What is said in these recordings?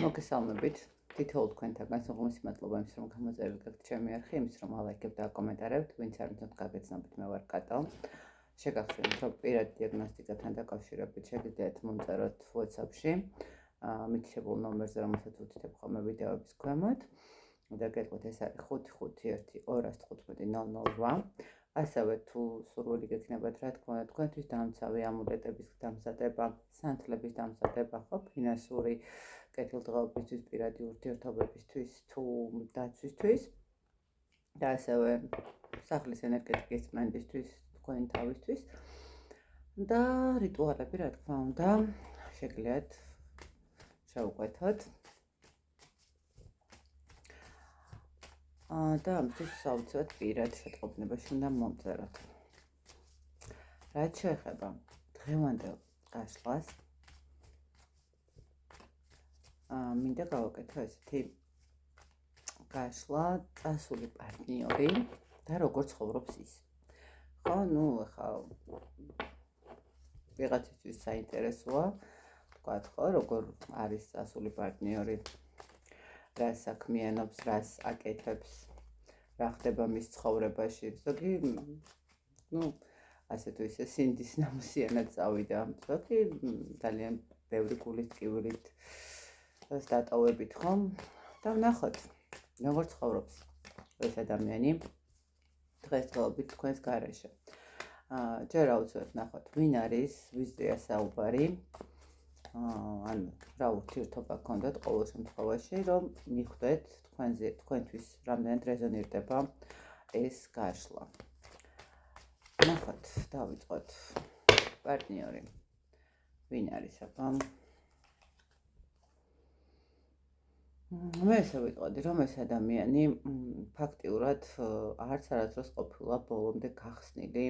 მოგესალმებით. თითოეულ თქვენთაგან სულ მადლობა იმის, რომ გამოწერეთ გაკეთეთ ჩემი არხი, იმის, რომ ალაიქებთ და აკომენტარებთ, ვინც არ მიცნობთ გაგეცნობთ, მე ვარ კატო. შეგახსენებთ, რომ პირადი დიაგნოსტიკასთან დაკავშირებით შეგიძლიათ მომწეროთ WhatsApp-ში, მითითებულ ნომერზე, რომელსაც ვუთითებ ხოლმე ვიდეოების ქვემოთ. და გეტყვით, ეს არის 551 ასევე თუ სურვილი გექნებათ, რა თქმა უნდა, თქვენთვის დამცავი ამულეტების დამზადება, სანთლების დამზადება, ხო, ფინანსური კეთილდღეობისთვის, პირადი ურთიერთობებისთვის თუ დაცვისთვის და ასევე სახლის ენერგეტიკის წმენდისთვის, თქვენი თავისთვის და რიტუალები, რა თქმა უნდა, შეგიძლიათ შევუკვეთოთ. და ამისთვის საოცრად პირად შეტყობინებაში უნდა მომწეროთ. რაც შეეხება დღევანდელ გაშლას, მინდა გავაკეთო ესეთი გაშლა წასული პარტნიორი და როგორ ცხოვრობს ის. ხო, ახლა ვიღაცისთვის საინტერესოა, თქვათ ხო, როგორ არის წასული პარტნიორი. რას საქმიანობს, რას აკეთებს, რა ხდება მის ცხოვრებაში. ზოგი, ასე თუ ისე სინდის ნამოსიანად წავიდა. ზოგი ძალიან ბევრი გულით, ტკივილით დატოვებით, ხო? და ვნახოთ, როგორ ცხოვრობს ეს ადამიანი დღესდღეობით თქვენს გარეშე. ჯერ აუცილებლად ვნახოთ, ვინ არის, ვიზია საუბარი. ანუ რა ურთიერთობა გქონდათ ყოველ შემთხვევაში, რომ მიხვდეთ თქვენთვის რამდენად რეზონირდება ეს გაშლა. ნახოთ, დავიწყოთ. პარტნიორი. ვინ არის აბა? მე ესე ვიტყოდი, რომ ეს ადამიანი ფაქტიურად არც არასდროს ყოფილა ბოლომდე გახსნილი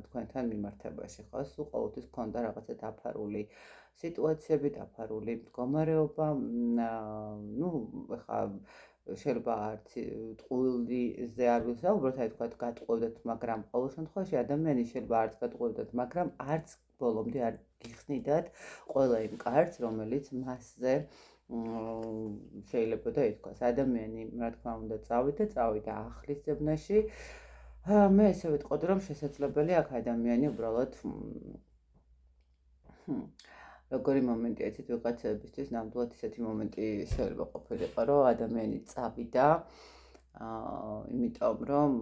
თქვენთან მიმართებაში, ხო? სულ ყოველთვის ჰქონდა რაღაცა დაფარული სიტუაციები, დაფარული მდგომარეობა, ახლა შეიძლება არც ტყუილზე არ ვისაუბროთ, აი თქვათ გატყუებდეთ, მაგრამ ყოველ შემთხვევაში ადამიანი შეიძლება არც გატყუებდეთ, მაგრამ არც ბოლომდე არ გიხსნიდათ ყველა იმ კარგს, რომელიც მასზე შეიძლება და ითქვას. ადამიანი, რა თქმა უნდა, წავიდა ახლის ძებნაში. მე ესე ვიტყოდი, რომ შესაძლებელია აქ ადამიანი უბრალოდ როგორი მომენტია, იცით, ვიღაცებისთვის ნამდვილად ისეთი მომენტი შეიძლება ყოფილიყო, რომ ადამიანი წავიდა, იმიტომ რომ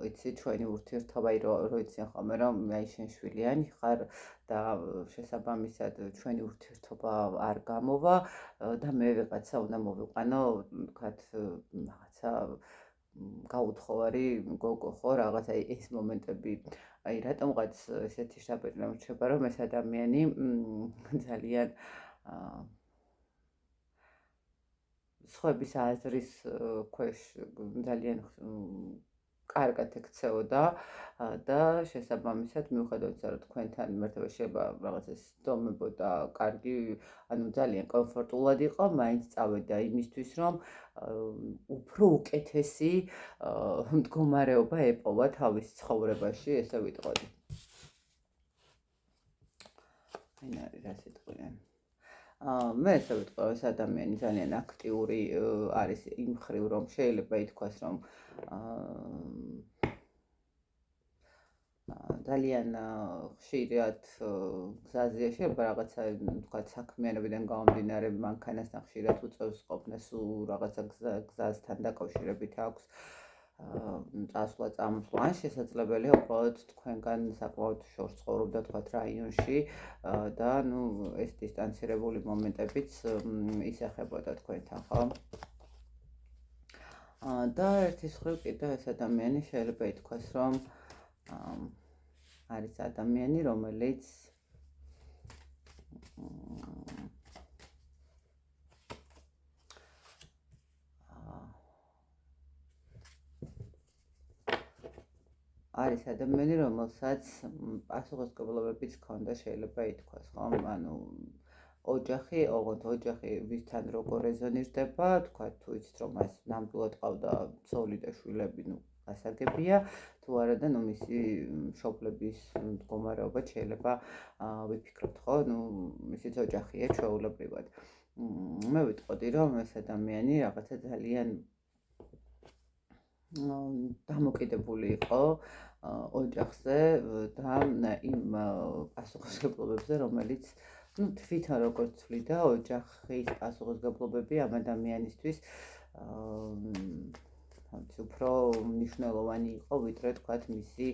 იცი ჩვენი ურთიერთობა, რო იციან ხოლმე, რომ აი შენ შვილიანი ხარ და შესაბამისად ჩვენი ურთიერთობა არ გამოვა და მე ვიღაცა უნდა მოვიყვანო, თქვათ, რაღაცა გაუთხოვარი გოგო, ხო, რაღაცა ეს მომენტები. აი რატომღაც ესეთი შაბეჭდა მრჩება, რომ ეს ადამიანი ძალიან სხვების აზრის ქვეშ ძალიან კარგად ექცეოდა და შესაბამისად მიუხედავად იმისა, რომ თქვენთან მიმართება შეიძლება რაღაცა სდომებოდა, კარგი, ანუ ძალიან კომფორტულად იყო, მაინც წავიდა იმისთვის, რომ უფრო უკეთესი მდგომარეობა ეპოვა თავის ცხოვრებაში, ესე ვიტყოდი. ვინ არის რა სიტყვიან? მე ესე ვიტყოდი, ეს ადამიანი ძალიან აქტიური არის იმ მხრივ, რომ შეიძლება ითქვას, რომ ძალიან ხშირად გზაზეა, შეიძლება რაღაცა თქვათ საქმიანობიდან გამომდინარე მანქანასთან ხშირად უწევს ყოფნა, სულ რაღაცა გზასთან დაკავშირებით აქვს წასვლა-წამოსვლა, ან შესაძლებელია უბრალოდ თქვენგან საკმაოდ შორს ცხოვრობდა, თქვათ, რაიონში და ეს დისტანცირებული მომენტებიც ისახებოდა თქვენთან, ხო? და ერთის მხრივ კიდევ ეს ადამიანი შეიძლება ითქვას, რომ არის ადამიანი, რომელიც არის ადამიანი, რომელსაც პასუხისმგებლობებიც ჰქონდა, შეიძლება ითქვას, ხო? ანუ ოჯახი, ოჯახი ვისთან როგორ რეზონირდება, თქვათ, თუ იცით, რომ მას ნამდვილად ყავდა ცოლი და შვილები, გასაგებია, თუ არა და მისი მშობლების მდგომარეობა შეიძლება ვიფიქროთ, ხო? ისიც ოჯახია ჩვეულებრივად. მე ვიტყოდი, რომ ეს ადამიანი რაღაცა ძალიან დამოკიდებული იყო ოჯახზე და იმ პასუხისმგებლობებზე, რომელიც თვითონ როგორც თვლიდა, ოჯახის პასუხისმგებლობები ამ ადამიანისთვის უფრო მნიშვნელოვანი იყო, ვიდრე თქვათ მისი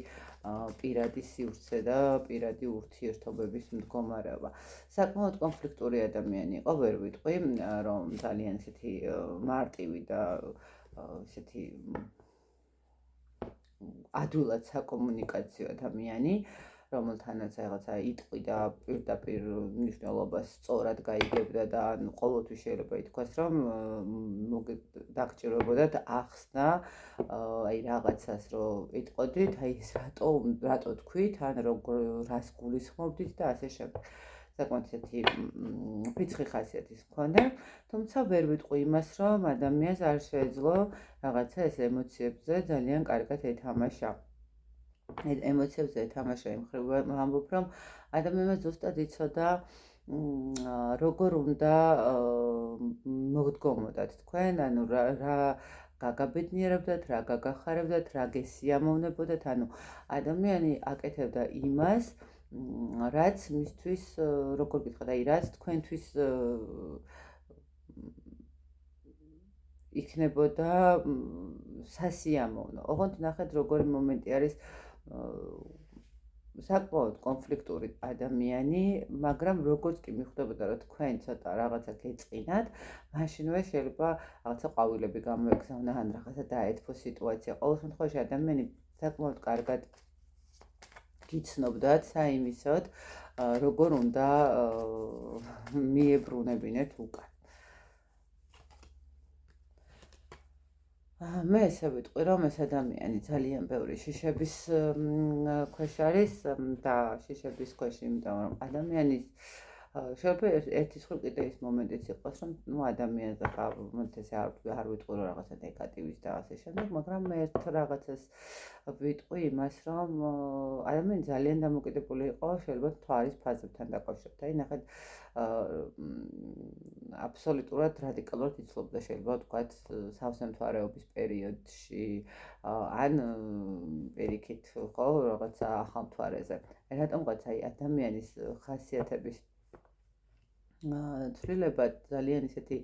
პირადი სივრცე და პირადი ურთიერთობების მდგომარეობა. საკმაოდ კონფლიქტური ადამიანი იყო, ვერ ვიტყვი, რომ ძალიან ისეთი მარტივი და ისეთი ადვილად საკომუნიკაციო ადამიანი, რომელთანაც რაღაცა იტყვი და პირდაპირ მნიშვნელობას სწორად გაიგებდა და ყოველთვის შეიძლება ითქვას, რომ დაგჭირვებოდათ ახსნა აი რაღაცას რომ იტყოდით, აი ეს რატო თქვით, ან რას გულისხმობდით და ასე შემდეგ. საკმაოდ ისეთი ფიცხი ხასიათის მქონდა, თუმცა ვერ ვიტყვი იმას, რომ ადამიანს არ შეეძლო რაღაცა ეს ემოციებზე ძალიან კარგად ეთამაშა. ემოციებზე ეთამაშა იმ მხრივ ვამბობ, რომ ადამიანმა ზუსტად იცოდა როგორ უნდა მოგდგომოდათ თქვენ, ანუ რა გაგაბედნიერებდათ, რა გაგახარებდათ, რა გესიამოვნებოდათ, ანუ ადამიანი აკეთებდა იმას, რაც მისთვის, როგორ გითხრათ, აი რაც თქვენთვის იქნებოდა სასიამოვნო. ოღონდ ნახეთ როგორი მომენტი არის საკმაოდ კონფლიქტური ადამიანი, მაგრამ როგორც კი მიხვდებოდა, რომ თქვენ ცოტა რაღაცა გეწყინათ, მაშინვე შეიძლება რაღაცა ყვავილები გამოეგზავნა ან რაღაცა დაეთფო სიტუაცია. ყოველ შემთხვევაში ადამიანი საკმაოდ კარგად გიცნობდათ საიმისოდ, როგორ უნდა მიებრუნებინეთ უკან. მე ესე ვიტყვი, რომ ეს ადამიანი ძალიან ბევრი შიშების ქვეშ არის და შიშების ქვეშ, იმიტომ რომ ადამიანის შეიძლება ერთი მხრივ კიდე ის მომენტიც იყოს, რომ ადამიანზე ესე არ ვიტყვი რომ რაღაცა ნეგატივის და ასე შემდეგ, მაგრამ მე ერთ რაღაცას ვიტყვი იმას, რომ ადამიანი ძალიან დამოკიდებული იყო შეიძლება თვალის ფაზებთან დაკავშირებით. აი ნახეთ აბსოლუტურად რადიკალურად იცლობდა შეიძლება ვთქვათ სავსე მთვარეობის პერიოდში ან პირიქით ხო რაღაცა ახალ მთვარეზე. რატომღაც აი ადამიანის ხასიათების ცვლილება ძალიან ისეთი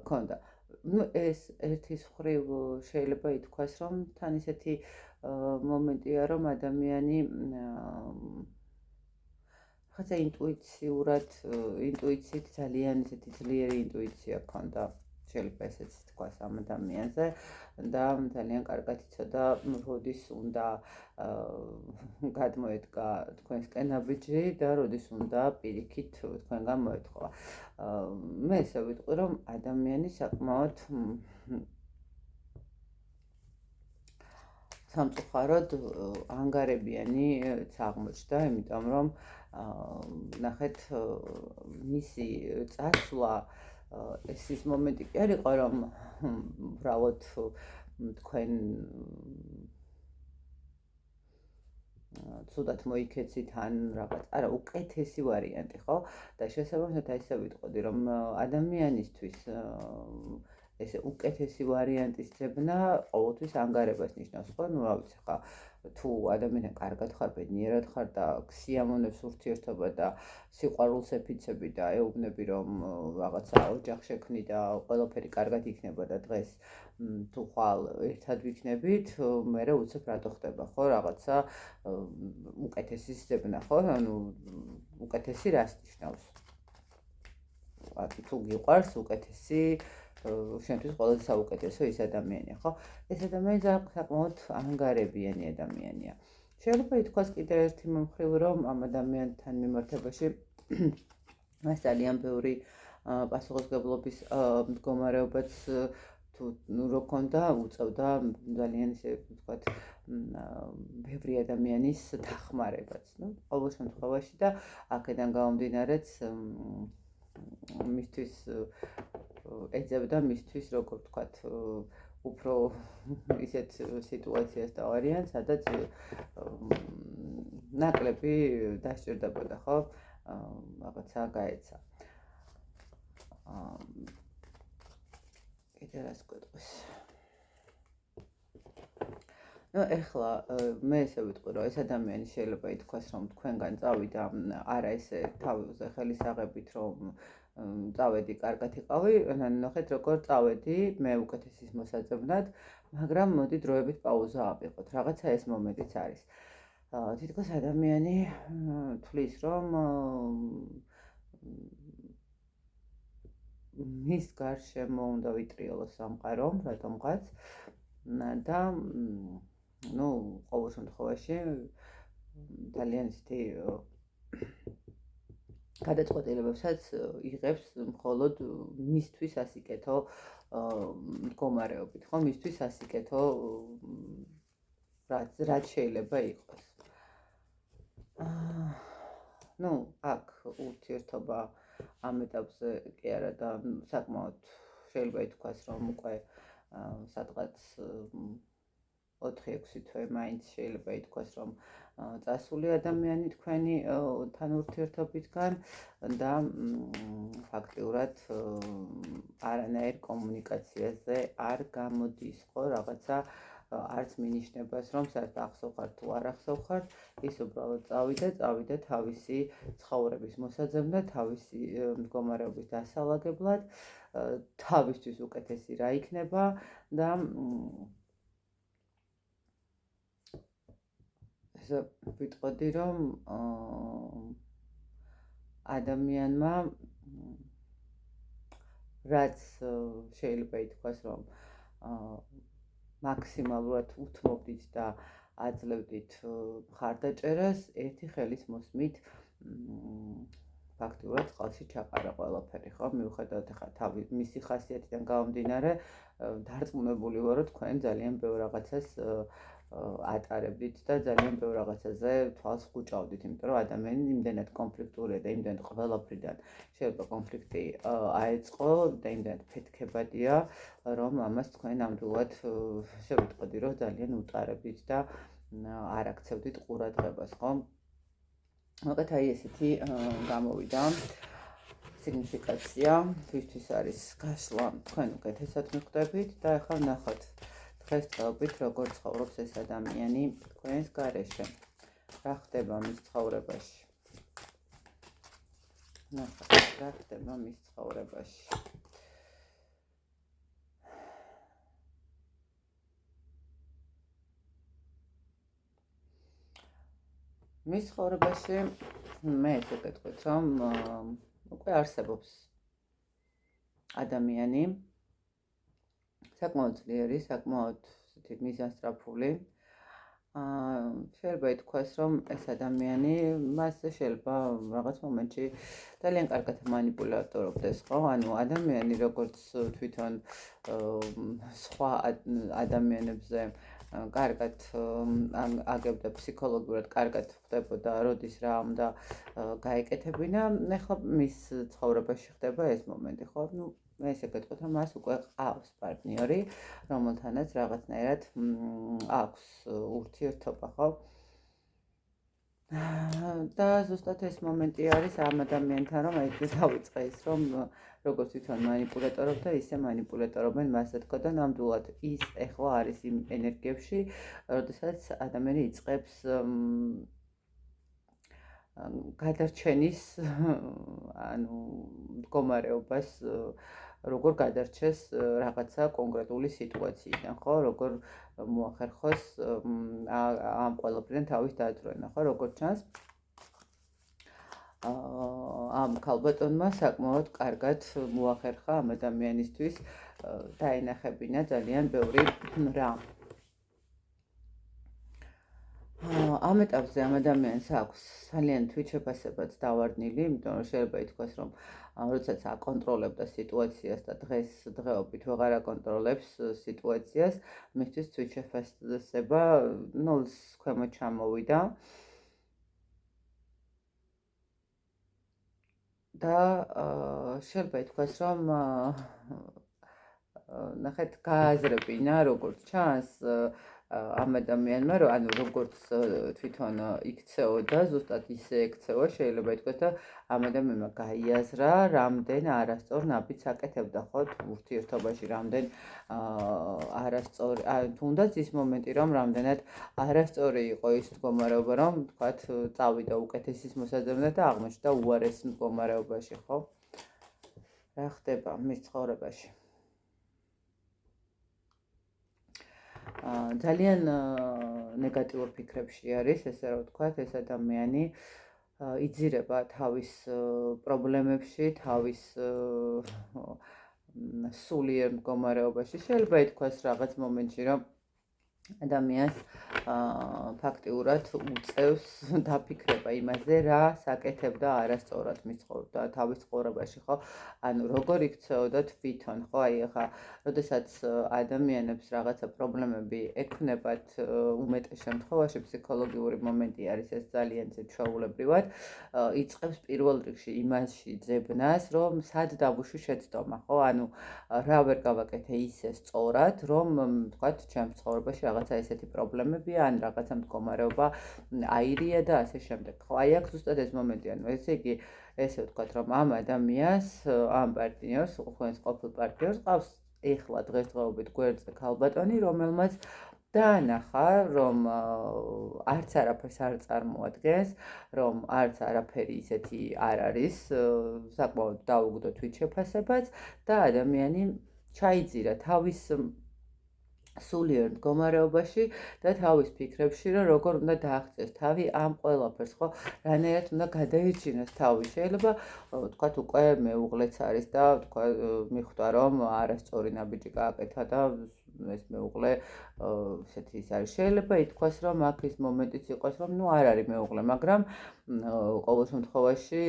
ქონდა. ეს ერთის მხრივ შეიძლება ითქვას, რომ თან ისეთი მომენტია, რომ ადამიანი ხაცა ინტუიციით ძალიან ისეთი ძლიერი ინტუიცია ჰქონდა, შეიძლება ესეც თქვას ამ ადამიანზე და ძალიან კარგად იცოდა, როდის უნდა გადმოედგა თქვენსკენ ნაბიჯი და როდის უნდა პირიქით თქვენგან მოეთხოვა. მე ესე ვიტყვი, რომ ადამიანი საკმაოდ სამწუხაროდ ანგარებიანი აღმოჩნდა, იმიტომ რომ ნახეთ მისი წასვლა ეს ის მომენტი კი არ იყო, რომ უბრალოდ თქვენ ცუდად მოიქეცით ან რაღაც, არა, უკეთესი ვარიანტი, ხო? და შესაბამისად ისე ვიტყოდი, რომ ადამიანისთვის ესე უკეთესი ვარიანტის ძებნა ყოველთვის ანგარებას ნიშნავს, ხო? რა ვიცი ხა, თუ ადამიანთან კარგად ხარ, ბედნიერად ხარ და სიამოვნებს ურთიერთობა და სიყვარულს ეფიცები და ეუბნები, რომ რაღაცა ოჯახ შექმნი და ყველაფერი კარგად იქნება და დღეს თუ ხვალ ერთად ვიქნებით, მერე უცებ რატო ხდება, ხო? რაღაცა უკეთესი ძებნა, ხო? ანუ უკეთესი რას ნიშნავს? თუ გიყვარს უკეთესი შენთვის ყველაზე საუკეთესო ის ადამიანია, ხო? ეს ადამიანი საკმაოდ ანგარებიანი ადამიანია. შეიძლება ითქვას კიდევ ერთი მხრივ, რომ ამ ადამიანთან მიმართებაში მას ძალიან ბევრი პასუხისმგებლობის მდგომარეობაც თუ რო ქონდა, უწევდა ძალიან ისე ვთქვათ, ბევრი ადამიანის დახმარებაც. ყოველ შემთხვევაში და აქედან გამომდინარეც მისთვის ეძებდა მისთვის, როგორ ვთქვათ, უფრო ისეთ სიტუაციას და ვარიანტს, სადაც ნაკლები დასჭირდებოდა, ხო? რაღაცა გაეცა. კიდე რას გვეტყვის? ნუ ეხლა მე ესე ვიტყვი, რომ ეს ადამიანი შეიძლება ითქვას, რომ თქვენგან წავიდა არა ესე თავზე ხელის აღებით, რომ წავედი, კარგად იყავი, ნახეთ როგორ წავედი, მე უკეთესის მოსაძებნად, მაგრამ მოდი დროებით პაუზა ავიღოთ. რაღაცა ეს მომენტიც არის. თითქოს ადამიანი თვლის, რომ მის გარშემო უნდა ვიტრიალოს სამყარო, რატომღაც და ну, ყოველ შემთხვევაში ძალიან ისეთი გადაწყვეტილებებსაც იღებს მხოლოდ მისთვის ასიკეთო მდგომარეობით, ხო? მისთვის ასიკეთო რაც შეიძლება იყოს. ну, აქ ურთიერთობა ამ ეტაპზე კი არა და საკმაოდ შეიძლება ითქვას, რომ უკვე სადღაც 4-6 თვე მაინც შეიძლება ითქვას, რომ წასული ადამიანი თქვენი თან ურთიერთობისგან და ფაქტიურად არანაირ კომუნიკაციაზე არ გამოდის, ხო, რაღაცა არც მინიშნებას, რომ საერთოდ ახსოვხართ თუ არ ახსოვხართ, ის უბრალოდ წავიდა თავისი ცხოვრების მოსაძებნად, თავისი მდგომარეობის დასალაგებლად, თავისთვის უკეთესი რა იქნება და ესე ვიტყოდი, რომ ადამიანმა რაც შეიძლება ითქვას, რომ მაქსიმალურად უთმობდით და აძლევდით მხარდაჭერას, ერთი ხელის მოსმით ფაქტიურად წყალში ჩაყარა ყველაფერი, ხო? მიუხედავად ახლა მისი ხასიათიდან გამომდინარე, დარწმუნებული ვარო, თქვენ ძალიან ბევრ რაღაცას ატარებდით და ძალიან ბევრ რაღაცაზე თვალს ხუჭავდით, იმიტომ რომ ადამიანი იმდენად კონფლიქტურია და იმდენად ყველაფრიდან შეიძლება კონფლიქტი აეწყო და იმდენად ფეთქებადია, რომ ამას თქვენ ნამდვილად ესე ვიტყოდი, რომ ძალიან უტარებდით და არ აქცევდით ყურადღებას, ხო? მოკლედ აი ესეთი გამოვიდა სიგნიფიკაცია, ვისთვის არის გასვლა, თქვენ უკეთესად მიხვდებით და ახლა ნახოთ დღესდღეობით როგორ ცხოვრობს ეს ადამიანი თქვენს გარეშე. რა ხდება მის ცხოვრებაში? ნახოთ, რა ხდება მის ცხოვრებაში. მის ცხოვრებაში მე ესე ვიტყვით, რომ უკვე არსებობს ადამიანი საკმაოდ ძლიერი, საკმაოდ ისეთი მიზანსწრაფული. შეიძლება ითქვას, რომ ეს ადამიანი მასზე შეიძლება რაღაც მომენტში ძალიან კარგად მანიპულატორობდეს, ხო? ანუ ადამიანი როგორც თვითონ სხვა ადამიანებზე კარგად აგებდა ფსიქოლოგიურად, კარგად ხდებოდა, როდის რა უნდა გაეკეთებინა, ახლა მის ცხოვრებაში ხდება ეს მომენტი, ხო? ну მე ესე ვიტყვით, რომ მას უკვე ყავს პარტნიორი, რომელთანაც რაღაცნაირად აქვს ურთიერთობა, ხო? და ზუსტად ეს მომენტი არის ამ ადამიანთან, რომ აი დავიწყე ის, რომ როგორც თვითონ მანიპულატორობდა, ისე მანიპულატორობენ მასზე თქო და ნამდვილად ის ეხლა არის იმ ენერგიებში, როდესაც ადამიანი იწყებს გადარჩენის ანუ მდგომარეობას როგორ გადარჩეს რაღაცა კონკრეტული სიტუაციიდან, ხო? როგორ მოახერხოს ამ ყველაფრიდან თავის დაძვრენა, ხო? როგორც ჩანს, ამ ქალბატონმა საკმაოდ კარგად მოახერხა ამ ადამიანისთვის დაენახებინა ძალიან ბევრი რა. ამ ეტაპზე ამ ადამიანს აქვს ძალიან თვითშეფასებაც დავარდნილი, იმიტომ რომ შეიძლება ითქვას, რომ როდესაც აკონტროლებდა სიტუაციას და დღეობით ვეღარ აკონტროლებს სიტუაციას, მისთვის თვითშეფასება ნულს ქვემოთ ჩამოვიდა. და შეიძლება ითქვას, რომ ნახეთ, გააზრებინა, როგორც ჩანს, ამ ადამიანმა, რომ ანუ როგორც თვითონ იქცეოდა, ზუსტად ისე ექცევა, შეიძლება ითქვას და ამ ადამიანმა გაიაზრა, რამდენ არასწორ ნაბიჯს აკეთებდა, ხო, ურთიერთობაში, რამდენ არასწორი, თუნდაც ის მომენტი, რომ რამდენად არასწორი იყო ის მდგომარეობა, რომ თქვათ წავიდა უკეთესის მოსაძებნად და აღმოჩნდა უარეს მდგომარეობაში, ხო? რა ხდება მის ცხოვრებაში? ძალიან ნეგატიურ ფიქრებში არის, ესე რომ ვთქვათ, ეს ადამიანი იძირება თავის პრობლემებში, თავის სულიერ მდგომარეობაში. შეიძლება ითქვას რაღაც მომენტში, რომ ადამიანს ფაქტიურად უწევს დაფიქრება იმაზე, რა საკეთებდა არასწორად მის თავის ცხოვრებაში, ხო? ანუ როგორ იქცეოდა თვითონ, ხო? აი ახლა, როდესაც ადამიანებს რაღაცა პრობლემები ექნებათ, უმეტეს შემთხვევაში ფსიქოლოგიური მომენტი არის ეს ძალიან ჩვეულებრივად, იწყებს პირველ რიგში იმაში ძებნას, რომ სად დავუშვი შეცდომა, ხო? ანუ რა ვერ გავაკეთე ისე სწორად, რომ თქვათ, ჩემს ცხოვრებაში რაღაცა ესეთი პრობლემებია, ან რაღაცა მდგომარეობა აირია და ასე შემდეგ. ხო, აი აქ ზუსტად ეს მომენტი, ანუ ესე იგი, ესე ვთქვათ, რომ ამ ადამიანს, ამ პარტნიორს, თქვენს ყოფილ პარტნიორს ყავს ეხლა დღესდღეობით გვერდზე ქალბატონი, რომელმაც დაანახა, რომ არც არაფერს არ წარმოადგენს, რომ არც არაფერი ისეთი არ არის, საკმაოდ დაუგდო თვითშეფასებაც და ადამიანი ჩაიძირა თავის სულიერ მდგომარეობაში და თავის ფიქრებში, რომ როგორ უნდა დააღწიოს თავი ამ ყველაფერს, ხო? რანაირად უნდა გადაიჩინოს თავი. შეიძლება ვთქვათ, უკვე მეუღლეც არის და ვთქვათ, მიხვდა, რომ არასწორი ნაბიჯი გააკეთა და ეს მეუღლე ესეთი ის არის. შეიძლება ითქვას, რომ აქ ის მომენტიც იყოს, რომ ნუ არ არის მეუღლე, მაგრამ ყოველ შემთხვევაში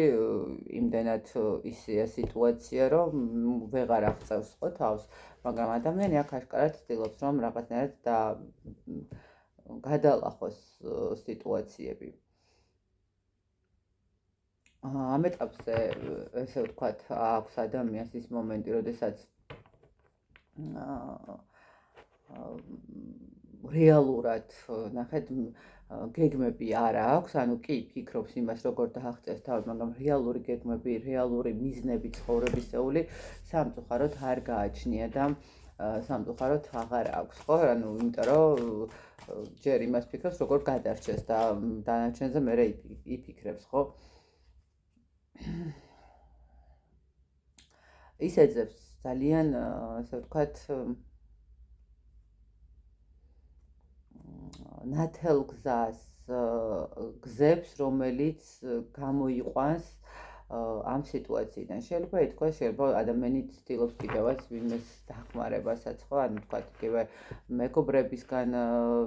იმდენად ისეა სიტუაცია, რომ ვეღარ აღწევს ხო თავს, მაგრამ ადამიანი აქ აშკარად ცდილობს, რომ რაღაცნაირად გადალახოს სიტუაციები. ამ ეტაპზე ესე ვთქვათ, აქვს ადამიანს ის მომენტი, როდესაც რეალურად ნახეთ გეგმები არ აქვს, ანუ კი ფიქრობს იმას, როგორ დააღწიოს თავი, მაგრამ რეალური გეგმები, რეალური მიზნები ცხოვრებისეული სამწუხაროდ არ გააჩნია და სამწუხაროდ აღარ აქვს, ხო? ანუ იმიტომ რომ ჯერ იმას ფიქრობს, როგორ გადარჩეს და დანარჩენზე მერე იფიქრებს, ხო? ის ეძებს ძალიან, ასე ვთქვათ, ნათელ გზას გზებს, რომელიც გამოიყვანს ამ სიტუაციიდან. შეიძლება ითქვას, შეიძლება ადამიანი ცდილობს კიდევაც ვინმეს დახმარებასაც, ხო? ანუ ვთქვათ, იგივე მეგობრებისგან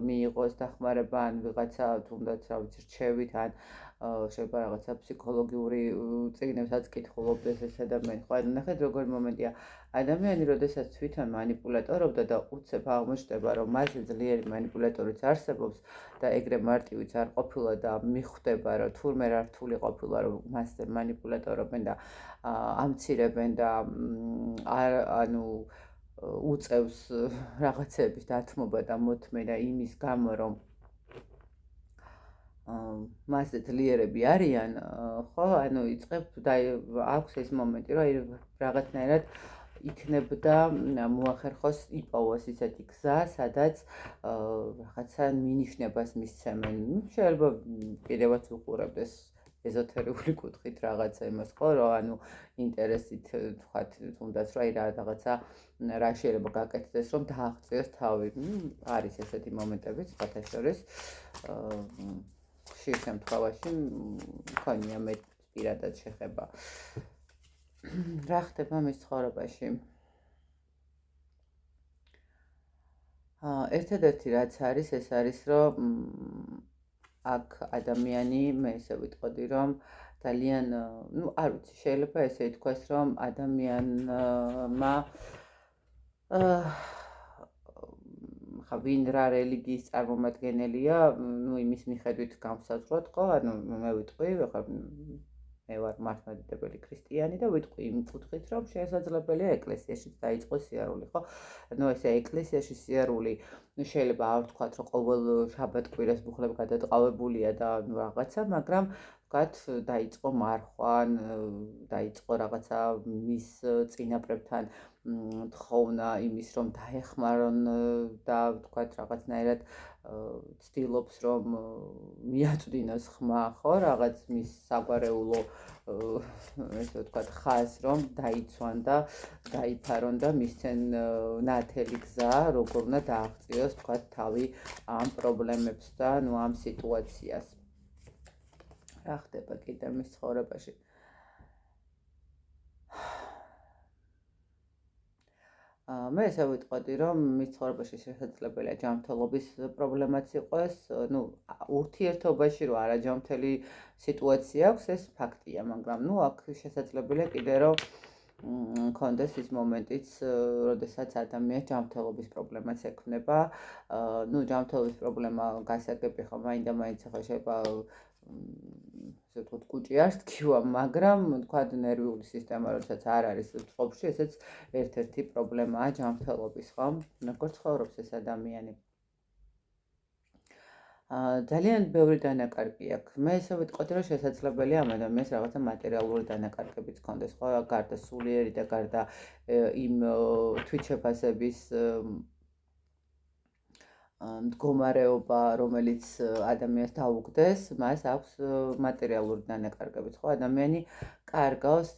მიიღოს დახმარება, ან ვიღაცა თუნდაც რა ვიცი, რჩევით, ან შეიძლება რაღაცა ფსიქოლოგიური წიგნებსაც კითხულობდეს ეს ადამიანი. ხო, ანუ ნახეთ როგორი მომენტია. ადამიანი, როდესაც თვითონ მანიპულატორობდა და უცებ აღმოჩნდება, რომ მასზე ძლიერი მანიპულატორიც არსებობს და ეგრე მარტივიც არ ყოფილა და მიხვდება, რომ თურმე რართული ყოფილა, რომ მასზე მანიპულატორობენ და ამცირებენ და ანუ უწევს რაღაცების დათმობა და მოთმენა იმის გამო, რომ მასზე ძლიერები არიან, ხო, ანუ იწყებ და აქვს ეს მომენტი, რომ რაღაცნაირად იქნებდა მოახერხოს იპოვოს ისეთი გზა, სადაც რაღაცა მინიშნებას მისცემენ. შეიძლება კიდევაც უყურებდეს ეზოთერიული კუთხით რაღაცა იმას, ხო, რომ ანუ ინტერესით თქვათ, თუნდაც რა რაღაცა რა შეიძლება გაკეთდეს, რომ დააღწიოს თავი. არის ესეთი მომენტები, სხვათა შორის ხშირ შემთხვევაში მქონია მე პირადად შეხება. რა ხდება მის ცხოვრებაში? ერთადერთი რაც არის, ეს არის, რომ აქ ადამიანი, მე ესე ვიტყოდი, რომ ძალიან, ნუ არ ვიცი, შეიძლება ესე ითქვას, რომ ადამიანმა ვინ რა რელიგიის წარმომადგენელია, ნუ იმის მიხედვით განსაზღვროთ, ხო? ანუ მე ვიტყვი, ახლა მე ვარ მართლმადიდებელი ქრისტიანი და ვიტყვი იმ კუთხით, რომ შესაძლებელია ეკლესიაშიც დაიწყოს სიარული, ხო? ნუ ესე ეკლესიაში სიარული შეიძლება არ ვთქვათ, რომ ყოველ შაბათ-კვირას ბუხლები გადატყავებულია და ნუ რაღაცა, მაგრამ ვთქვათ, დაიწყო მარხვა, დაიწყო რაღაცა მის წინაპრებთან თხოვნა იმის, რომ დაეხმარონ და ვთქვათ, რაღაცნაირად ცდილობს, რომ მიაწვდინოს ხმა, ხო, რაღაც მის საგვარეულო ესე ვთქვათ, ხაზს, რომ დაიცვან და დაიფარონ და მისცენ ნათელი გზა, როგორ უნდა დააღწიოს, ვთქვათ, თავი ამ პრობლემებს და ნუ ამ სიტუაციას. რა ხდება კიდე მის ცხოვრებაში? მე ესე ვიტყოდი, რომ მის ცხოვრებაში შესაძლებელია ჯანმრთელობის პრობლემაც იყოს, ნუ ურთიერთობაში რო არაჯანმრთელი სიტუაცია აქვს, ეს ფაქტია, მაგრამ ნუ აქ შესაძლებელია კიდე რომ მქონდეს ის მომენტიც, როდესაც ადამიანს ჯანმრთელობის პრობლემაც ექმნება. ნუ ჯანმრთელობის პრობლემა გასაგები ხო, მაინდა-მაინც ახლა შეიძლება ესე ვთქვათ, კუჭი არ სთქივა, მაგრამ თქვათ ნერვიული სისტემა, როდესაც არ არის წყობაში, ესეც ერთ-ერთი პრობლემაა ჯანმრთელობის, ხო? როგორ ცხოვრობს ეს ადამიანი? ძალიან ბევრი დანაკარგი აქვს. მე ესე ვიტყოდი, რომ შესაძლებელია ამ ადამიანს რაღაცა მატერიალური დანაკარგებიც ჰქონდეს, ხო? გარდა სულიერი და გარდა იმ თვითშეფასების მდგომარეობა, რომელიც ადამიანს დაუგდეს, მას აქვს მატერიალური დანაკარგებიც, ხო? ადამიანი კარგავს,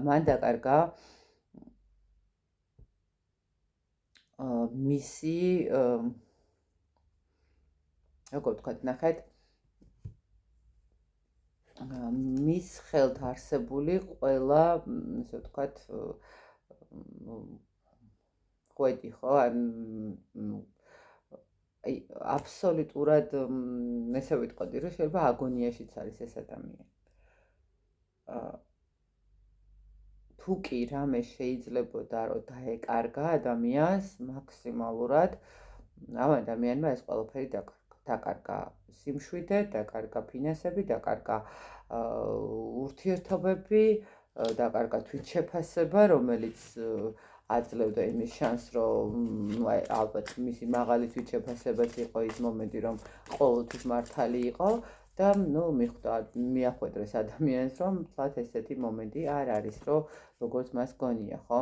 მან დაკარგა მისი როგორ ვთქვათ, ნახეთ, მის ხელთ არსებული ყველა, ესე ვთქვათ, ხვედი, ხო? აი, აბსოლუტურად ესე ვიტყოდი, რომ შეიძლება აგონიაშიც არის ეს ადამიანი. თუ კი რამე შეიძლებოდა, რომ დაეკარგა ადამიანს მაქსიმალურად, ამ ადამიანმა ეს ყველაფერი დაკარგა სიმშვიდე, დაკარგა ფინანსები, დაკარგა ურთიერთობები, დაკარგა თვითშეფასება, რომელიც აძლევდა იმის შანსს, რომ ალბათ მისი მაღალი თვითშეფასებაც იყო ის მომენტი, რომ ყოველთვის მართალი იყო და ნუ მიახვედრეს ადამიანს, რომ თვათ ესეთი მომენტი არ არის, რომ როგორც მას გონია, ხო?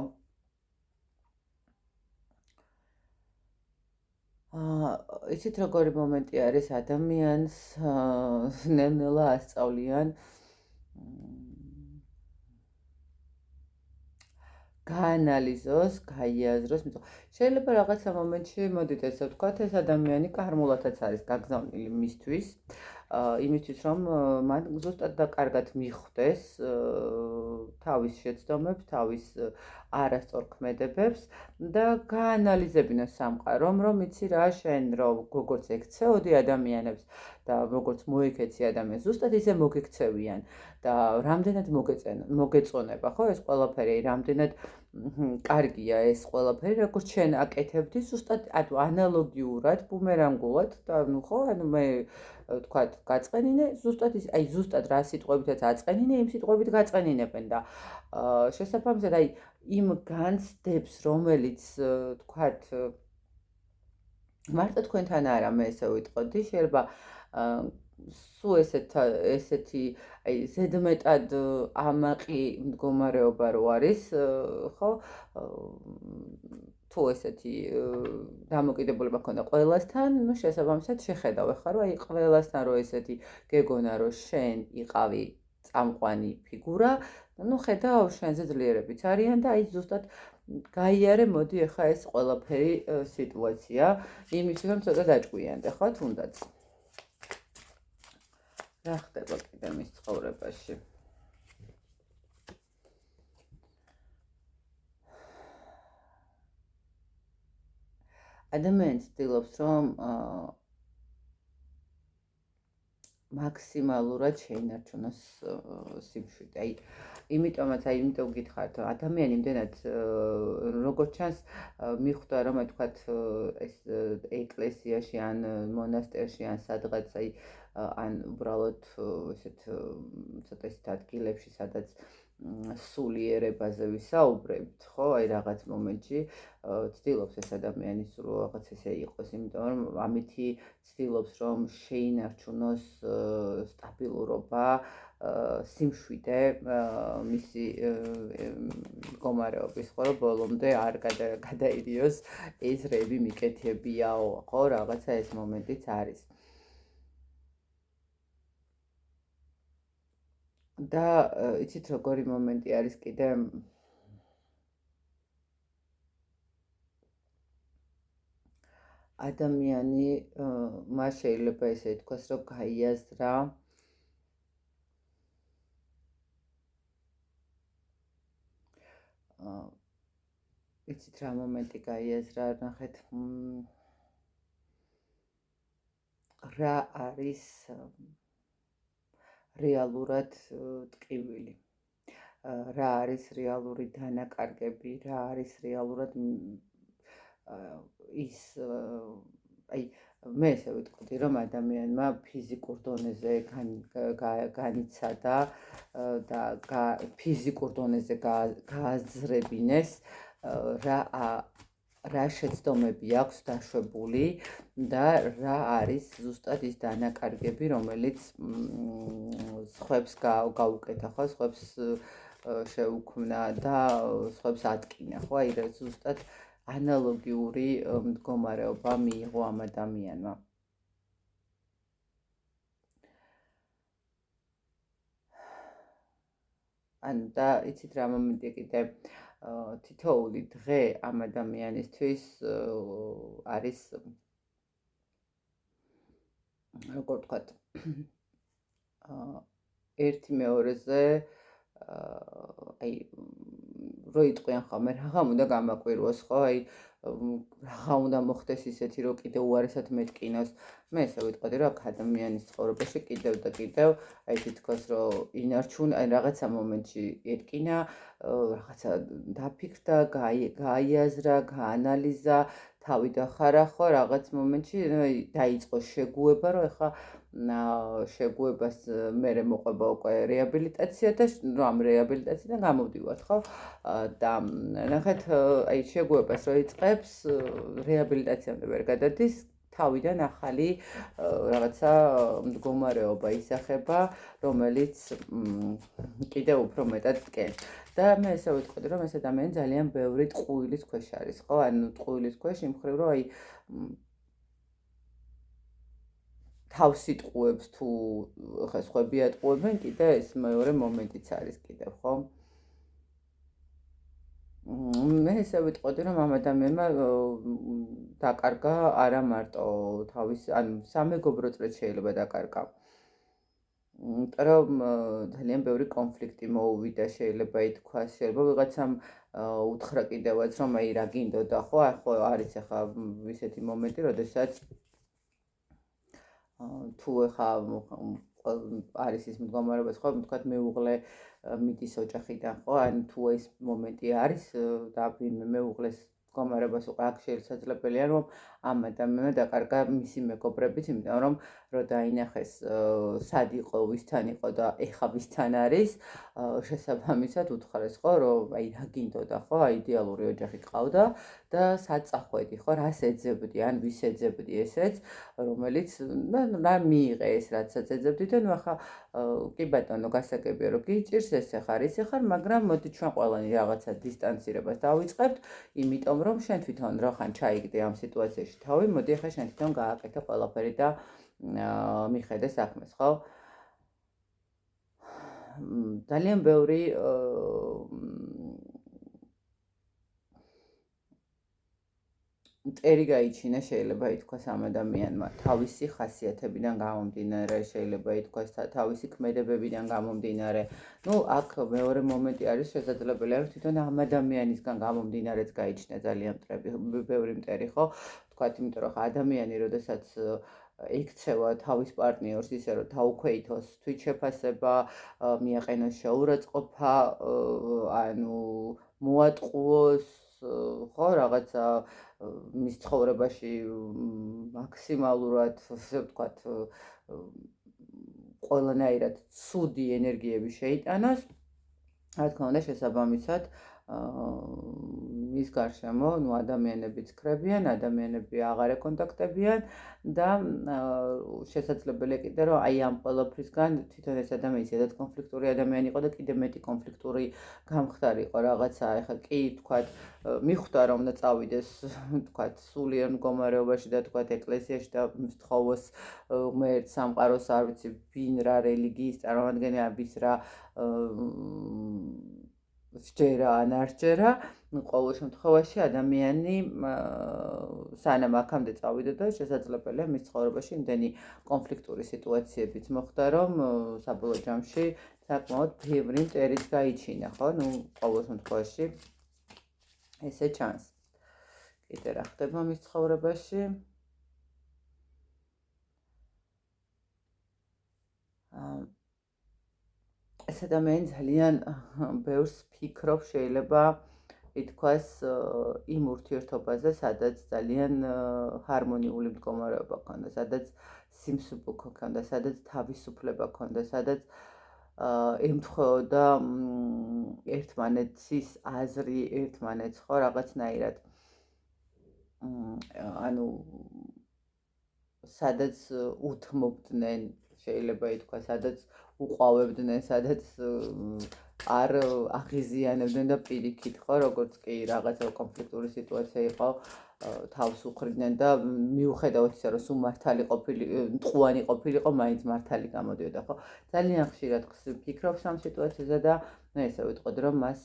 იცით როგორი მომენტი არის ადამიანს ნელ-ნელა ასწავლიან გაანალიზოს, გაიაზროს, შეიძლება რაღაცა მომენტში მოდით ესე ვთქვათ, ეს ადამიანი კარმულათაც არის გაგზავნილი მისთვის, იმისთვის, რომ მან ზუსტად და კარგად მიხვდეს თავის შეცდომებს, თავის არასწორ ქმედებებს და გაანალიზებინოს სამყარო, რომ იცი რა, შენ როგორც ექცეოდი ადამიანებს და როგორც მოიქეცი ადამიანს, ზუსტად ისე მოგექცევიან და რამდენად მოგეწონება, ხო, ეს ყველაფერი, რამდენად კარგია ეს ყველაფერი, როგორც შენ აკეთებდი, ზუსტად ანალოგიურად, ბუმერანგულად და ნუ ხო, მე ვთქვათ, გაწყენინე, ზუსტად რა სიტყვებითაც აწყენინე, იმ სიტყვებით გაწყენინებენ და შესაბამისად, იმ განცდებს, რომელიც ვთქვათ, მარტო თქვენთან არა, მე ესე ვიტყოდი, შეიძლება სულ ესეთი ზედმეტად ამაყი მდგომარეობა რო არის, ხო? თუ ესეთი დამოკიდებულება ქონდა ყველასთან, ნუ შესაბამისად შეხედავ ხარ, რომ ყველასთან რო ესეთი გეგონა, რომ შენ იყავი წამყვანი ფიგურა, ნუ ხედავ შენზე ძლიერებიც არიან და ზუსტად გაიარე, მოდი ახლა ეს ყველაფერი სიტუაცია, იმისთვის რომ ცოტა დაჭკვიანდე, ხო, თუნდაც. რა ხდება კიდე მის ცხოვრებაში? ადამიანი ცდილობს, რომ მაქსიმალურად შეინარჩუნოს სიმშვიდე. იმიტომ გითხარით, ადამიანი იმდენად როგორც ჩანს მიხვდა, რომ თქვათ ეს ეკლესიაში ან მონასტერში ან სადღაც ან უბრალოდ ესეთ ცოტა ისეთ ადგილებში, სადაც სულიერებაზე ვისაუბრებთ, ხო? აი რაღაც მომენტში ცდილობს ეს ადამიანი სულ რაღაც ესე იყოს, იმიტომ რომ ამითი ცდილობს რომ შეინარჩუნოს სტაბილურობა, სიმშვიდე მისი მდგომარეობის, ხო, რომ ბოლომდე არ გადაირიოს ეს რები მიკეთებიაო, ხო, რაღაცა ეს მომენტიც არის. და იცით როგორი მომენტი არის კიდე ადამიანი მას შეიძლება ესე ითქვას, რომ გაიაზრა იცით რა მომენტი გაიაზრა, ნახეთ რა არის რეალურად ტკივილი. რა არის რეალური დანაკარგები, რა არის რეალურად ის აი მე ესე ვიტყოდი რომ ადამიანმა ფიზიკურ დონეზე განიცადა და ფიზიკურ დონეზე გააზრებინეს რა შეცდომები აქვს დაშვებული და რა არის ზუსტად ის დანაკარგები, რომელიც სხვებს გაუკეთა, ხო, სხვებს შეუქმნა და სხვებს ატკინა, ხო, აი ზუსტად ანალოგიური მდგომარეობა მიიღო ამ ადამიანმა. ან და იცით რა მომენტი კიდე თითოეული დღე ამ ადამიანისთვის არის როგორ ვთქვათ ერთი მეორეზე აი რო იტყვიან ხოლმე რაღა უნდა გამაკვირვოს, ხო, აი რაღა უნდა მოხდეს ისეთი, რომ კიდევ უარესად მეტკინოს. მე ესე ვიტყოდი, რომ აქ ადამიანის ცხოვრებაში კიდევ და კიდევ აი თითქოს რომ ინარჩუნა, აი რაღაცა მომენტში ეტკინა, რაღაცა დაფიქრდა, გაიაზრა, გაანალიზა, თავი დახარა, ხო, რაღაც მომენტში დაიწყო შეგუება, რომ ეხლა შეგუებას მერე მოყვება უკვე რეაბილიტაცია და ამ რეაბილიტაციიდან გამოვდივართ, ხო? და ნახეთ, აი შეგუებას რო იწყებს, რეაბილიტაციამდე ვერ გადადის, თავიდან ახალი რაღაცა მდგომარეობა ისახება, რომელიც კიდევ უფრო მეტად ტკენს. და მე ესე ვიტყოდი, რომ ეს ადამიანი ძალიან ბევრი ტყუილის ქვეშ არის, ხო? ანუ ტყუილის ქვეშ იმ მხრივ, რომ აი თავს იტყუებს თუ ხა სხვები ატყუებენ, კიდე ეს მეორე მომენტიც არის კიდევ, ხო? მე ესე ვიტყოდი, რომ ამ ადამიანმა დაკარგა არა მარტო თავის, ანუ სამეგობრო წრეც შეიძლება დაკარგა. იმიტომ რომ ძალიან ბევრი კონფლიქტი მოუვიდა, შეიძლება ითქვას, შეიძლება ვიღაცამ უთხრა კიდევაც, რომ აი რა გინდოდა, ხო? ხო არის ახლა ისეთი მომენტი, როდესაც თუ ეხა არის ის მდგომარეობა, ხო, ვთქვათ მეუღლე მიდის ოჯახიდან, ხო, ან თუ ეს მომენტი არის და ვინმე მეუღლეს მდგომარეობას უკვე აქ შესაძლებელია, რომ ამ ადამიანმა დაკარგა მისი მეგობრებიც, იმიტომ რომ რო დაინახეს სად იყო, ვისთან იყო და ეხა ვისთან არის, შესაბამისად უთხრეს, ხო, რომ აი რა გინდოდა, ხო, აი იდეალური ოჯახი გყავდა და სად წახვედი, ხო, რას ეძებდი, ან ვის ეძებდი ესეც, რომელიც რა მიიღე ეს რაცაც ეძებდი და ნუ ახლა კი ბატონო გასაგებია რომ გიჭირს ეს ახარ ის ახარ, მაგრამ მოდი ჩვენ ყველანი რაღაცა დისტანცირებას დავიწყებთ, იმიტომ რომ შენ თვითონ რა ხან ჩაიგდე ამ სიტუაციაში თავი, მოდი ახლა შენ თვითონ გააკეთე ყველაფერი და მიხედე საქმეს, ხო? ძალიან ბევრი მტერი გაიჩინა შეიძლება ითქვას ამ ადამიანმა თავისი ხასიათებიდან გამომდინარე, შეიძლება ითქვას თავისი ქმედებებიდან გამომდინარე. ნუ აქ მეორე მომენტი არის შესაძლებელია რომ თვითონ ამ ადამიანისგან გამომდინარეც გაიჩინა ძალიან ბევრი მტერი, ხო? ვთქვათ, იმიტომ რომ ადამიანი როდესაც ექცევა თავის პარტნიორს ისე რომ დაუქვეითოს თვითშეფასება, მიაყენოს შეურაცხყოფა, ანუ მოატყუოს, ხო, რაღაცა მის ცხოვრებაში მაქსიმალურად, ასე ვთქვათ, ყველანაირად ცუდი ენერგიები შეიტანოს, რა თქმა უნდა, შესაბამისად მის გარშემო, ადამიანებიც ქრებიან, ადამიანები აღარ ეკონტაქტებიან და შესაძლებელია კიდე რომ აი ამ ყველაფრისგან თვითონ ეს ადამიანი ზედაც კონფლიქტური ადამიანი იყო და კიდე მეტი კონფლიქტური გამხდარიყო რაღაცა, ეხლა კი თქვათ მიხვდა რომ და წავიდეს თქვათ სულიერ მდგომარეობაში და თქვათ ეკლესიაში და სთხოვოს ღმერთ სამყაროს არ ვიცი ვინ რა რელიგიის წარმომადგენელი ვის რა სჯერა ან არ სჯერა, ყოველ შემთხვევაში ადამიანი სანამ აქამდე წავიდა და შესაძლებელია მის ცხოვრებაში იმდენი კონფლიქტური სიტუაციებიც მოხდა, რომ საბოლოო ჯამში საკმაოდ ბევრი მტერიც გაიჩინა, ხო? ნუ ყოველ შემთხვევაში ესე ჩანს. კიდე რა ხდება მის ცხოვრებაში? ეს ადამიანი ძალიან ბევრს ფიქრობს, შეიძლება ითქვას იმ ურთიერთობაზე, სადაც ძალიან ჰარმონიული მდგომარეობა ქონდა, სადაც სიმსუბუქო ქონდა, სადაც თავისუფლება ქონდა, სადაც ემთხვეოდა ერთმანეთის აზრი, ერთმანეთს ხო რაღაცნაირად ანუ სადაც უთმობდნენ, შეიძლება ითქვას, სადაც უყვავებდნენ, სადაც არ აღიზიანებდნენ და პირიქით ხო, როგორც კი რაღაცა კონფლიქტური სიტუაცია იყო, თავს უხრიდნენ და მიუხედავად ისა, რომ სულ მართალი მტყუანი ყოფილიყო, მაინც მართალი გამოდიოდა, ხო? ძალიან ხშირად ფიქრობს ამ სიტუაციაზე და ესე ვიტყოდი, რომ მას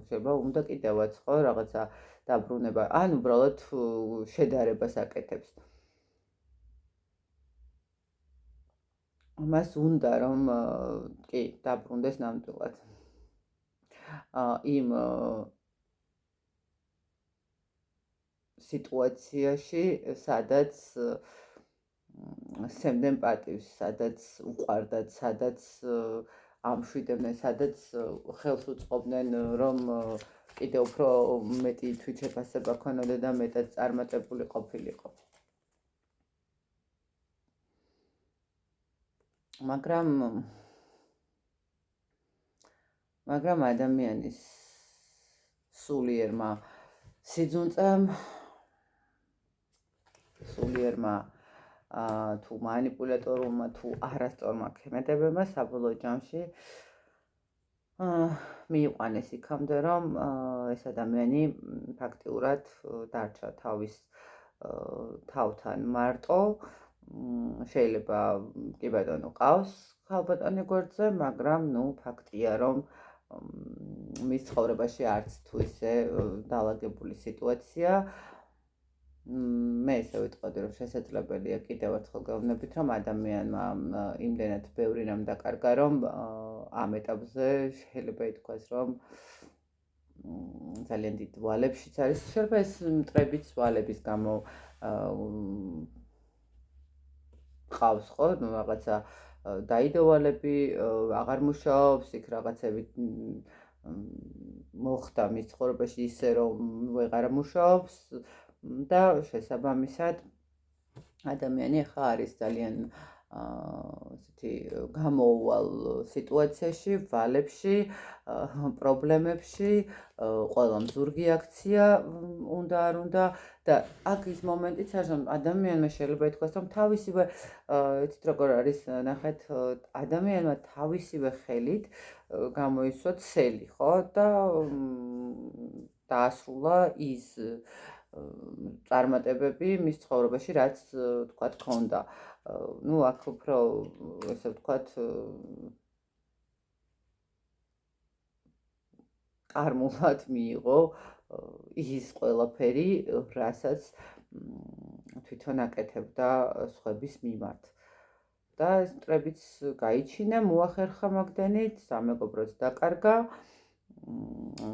შეიძლება უნდა კიდევაც ხო, რაღაცა დაბრუნება, ან უბრალოდ შედარებას აკეთებს. მას უნდა რომ კი დაბრუნდეს ნამდვილად იმ სიტუაციაში, სადაც სცემდნენ პატივს, სადაც უყვარდათ, სადაც ამშვიდებდნენ, სადაც ხელს უწყობდნენ, რომ კიდევ უფრო მეტი თვითშეფასება ქონოდა და მეტად წარმატებული ყოფილიყო. მაგრამ ადამიანის სულიერმა სიძუნწემ, სულიერმა თუ მანიპულატორულმა, თუ არასწორმა ქმედებებმა საბოლოო ჯამში მიიყვანეს იქამდე, რომ ეს ადამიანი ფაქტიურად დარჩა თავის თავთან მარტო. შეიძლება კი ბატონო ყავს ქალბატონი გვერდზე, მაგრამ ნუ ფაქტია, რომ მის ცხოვრებაში არც თუ ისე დაალაგებული სიტუაცია. მე ესე ვიტყოდი, რომ შესაძლებელია კიდევ ერთხელ გავვნებით, რომ ადამიანმა იმდენად ბევრი რამ დაკარგა, რომ ამ ეტაპზე შეიძლება ითქვას, რომ ძალიან დიდ ვალებშიც არის. შეიძლება ეს მტრებიც ვალების გამო ყავს ხო, ნუ რაღაცა დაიდოვალები, აღარ მუშაობს, იქ რაღაცები მოხდა მის ცხოვრებაში ისე, რომ ვეღარ მუშაობს და შესაბამისად ადამიანი ახლა არის ძალიან ესეთი გამოუვალ სიტუაციაში, ვალებში, პრობლემებში, ყველამ ზურგი აქცია უნდა არ უნდა და აქ ის მომენტიც არის, რომ ადამიანმა შეიძლება ითქვას, რომ თავისივე იცით როგორ არის, ნახეთ, ადამიანმა თავისივე ხელით გამოისვა ცელი, ხო? და დაასრულა ის წარმატებები მის ცხოვრებაში, რაც თქვათ ქონდა. ნუ აქ უფრო ესე ვთქვათ წარმულად მიიღო ის ყველაფერი, რასაც თვითონ აკეთებდა სხვების მიმართ. და ეს მტრებიც გაიჩინა, მოახერხა მაგდენით, სამეგობროც დაკარგა.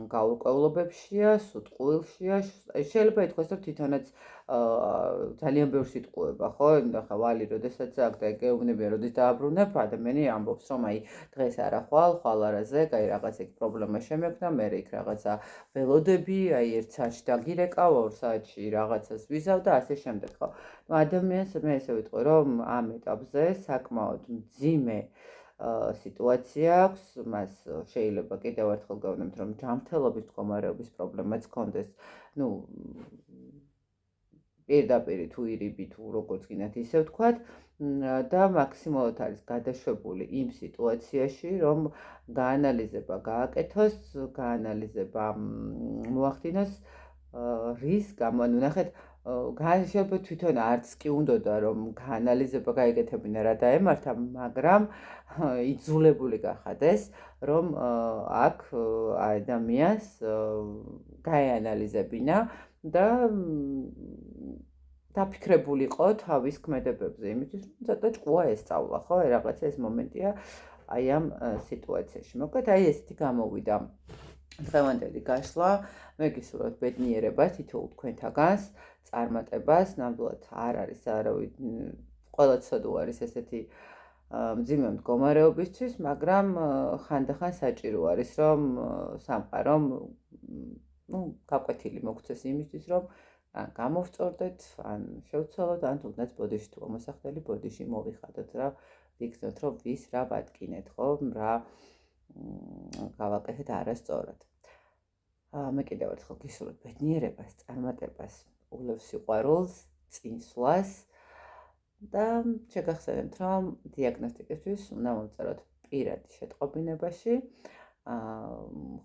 გაურკვევლობებშია, სუტყუილშია, შეიძლება ითქვას, რომ თვითონაც ძალიან ბევრ სიტყუება, ხო? ახლა ვალი, როდესაც აქ და გეუბნებიან, როდის დააბრუნებ, ადამიანი ამბობს, რომ აი დღეს არა ხვალ არაზე, აი რაღაც იქ პრობლემა შემექმნა, მე იქ რაღაცა ველოდები, აი 1 საათში დაგირეკავ, 2 საათში რაღაცას ვიზავ და ასე შემდეგ, ხო? ნუ ადამიანს მე ესე ვიტყვი, რომ ამ ეტაპზე საკმაოდ მძიმე სიტუაცია აქვს, მას შეიძლება კიდევ ერთხელ გავვნებთ, რომ ჯანმრთელობის მდგომარეობის პრობლემაც ჰქონდეს, ნუ პირდაპირ თუ ირიბი თუ როგორც გინდათ ისე ვთქვათ და მაქსიმალურად არის გადაშვებული იმ სიტუაციაში, რომ გაანალიზება გააკეთოს, გაანალიზება მოახდინოს რის გამო, ანუ ნახეთ, შეიძლება თვითონ არც კი უნდოდა რომ გაანალიზება გაეკეთებინა რა დაემართა, მაგრამ იძულებული გახადეს, რომ აქ ადამიანს გაეანალიზებინა და დაფიქრებულიყო თავის ქმედებებზე, იმისთვის რომ ცოტა ჭკუა ესწავლა, ხო, რაღაცა ეს მომენტია აი ამ სიტუაციაში. მოკლედ აი ესეთი გამოვიდა დღევანდელი გაშლა, მე გისურვებთ ბედნიერებას თითოეულ თქვენთაგანს, წარმატებას, ნამდვილად არ არის არავინ ყველა ცოდო არის ესეთი მძიმე მდგომარეობისთვის, მაგრამ ხანდახან საჭირო არის, რომ სამყარომ ნუ გაკვეთილი მოგცეს იმისთვის, რომ ან გამოვწორდეთ, ან შევცვალოთ, ან თუნდაც ბოდიში თუ ამოსახდელი ბოდიში მოვიხადოთ რა, ვიქნოთ, რომ ვის რა ვადგინეთ, ხო, რა გავაკეთეთ არასწორად. მე კიდევ ერთხელ გისურვებთ ბედნიერებას, წარმატებას, უვლევს სიყვარულს, წინსვლას და შეგახსენებთ, რომ დიაგნოსტიკისთვის უნდა მოვწეროთ პირადი შეტყობინებაში.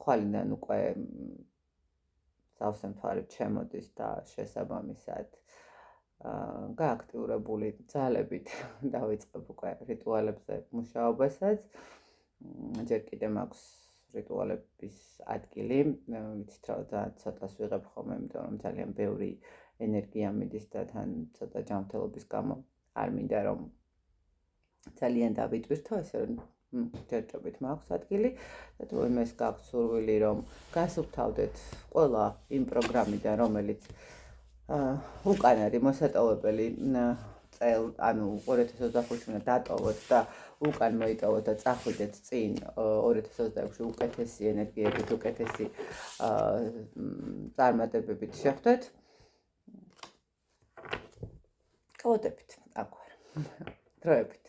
ხვალიდან უკვე სავსე მთვარით შემოდის და შესაბამისად გააქტიურებული ძალებით დავიწყებ უკვე რიტუალებზე მუშაობასაც. ჯერ კიდევ მაქვს რიტუალების ადგილი, ვიცით რა ძალიან ცოტას ვიღებ ხოლმე, იმიტომ რომ ძალიან ბევრი ენერგია მიდის და თან ცოტა ჯანმრთელობის გამო არ მინდა რომ ძალიან დავიტვირთო, ესე რომ ჯერჯერობით მაქვს ადგილი და თუ იმას გაქვთ სურვილი, რომ გასუფთავდეთ ყველა იმ პროგრამიდან, რომელიც უკან არის მოსატოვებელი ანუ 2025-ში უნდა დატოვოთ და უკან მოიტოვოთ და წახვიდეთ წინ 2026-ში უკეთესი ენერგიებით, უკეთესი წარმატებებით შეხვდეთ. გავოდებით, აქ ვარ. დროებით.